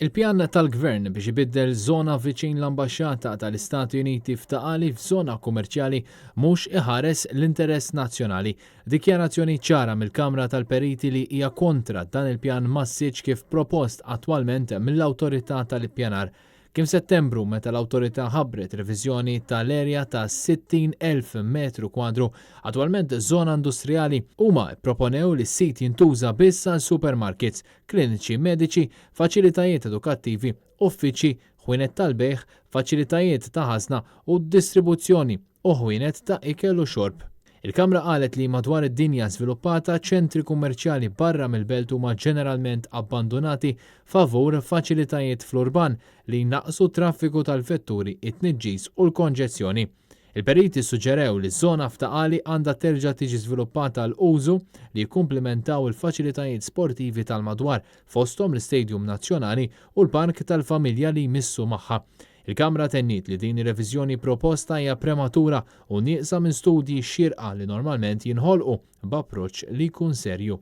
Il-pjan tal-Gvern biex ibiddel żona viċin l-Ambaxxata tal-Istati Uniti f'Taqali f'żona kummerċjali mhux iħares l-interess nazzjonali. Dikjarazzjoni ċara mill-Kamra tal-Periti li hija kontra dan il-pjan massiġġ kif propost attwalment mill-Awtorità tal-Ippjanar. Kien Settembru meta l-Awtorità ħabbret reviżjoni tal-erja ta' 60,000 metru kwadru attwalment żona industrijali huma pproponew li s-sit jintuża biss għal supermarkets, kliniċi mediċi, faċilitajiet edukattivi, uffiċċji, ħwienet tal-bejħ, faċilitajiet ta' ħażna u distribuzzjoni u ħwienet ta' ikel u xorb. Il-Kamra qalet li madwar id-dinja żviluppata ċentri kummerċjali barra mill-belt huma ġeneralment abbandonati favur faċilitajiet fl-urban li jnaqsu traffiku tal-vetturi, it-tniġġis u l-konġezzjoni. Il-periti suġġerew li ż-żona f'Taqali għandha terġa' tiġi żviluppata l użu li jikkumplementaw il-faċilitajiet sportivi tal-madwar fosthom l-Istadium Nazzjonali u l-Park tal-Familja li jmissu magħha. Il-Kamra tennit li din ir-reviżjoni proposta hija prematura u nieqsa minn studji xierqa li normalment jinħolqu b'approċċ li jkun serju.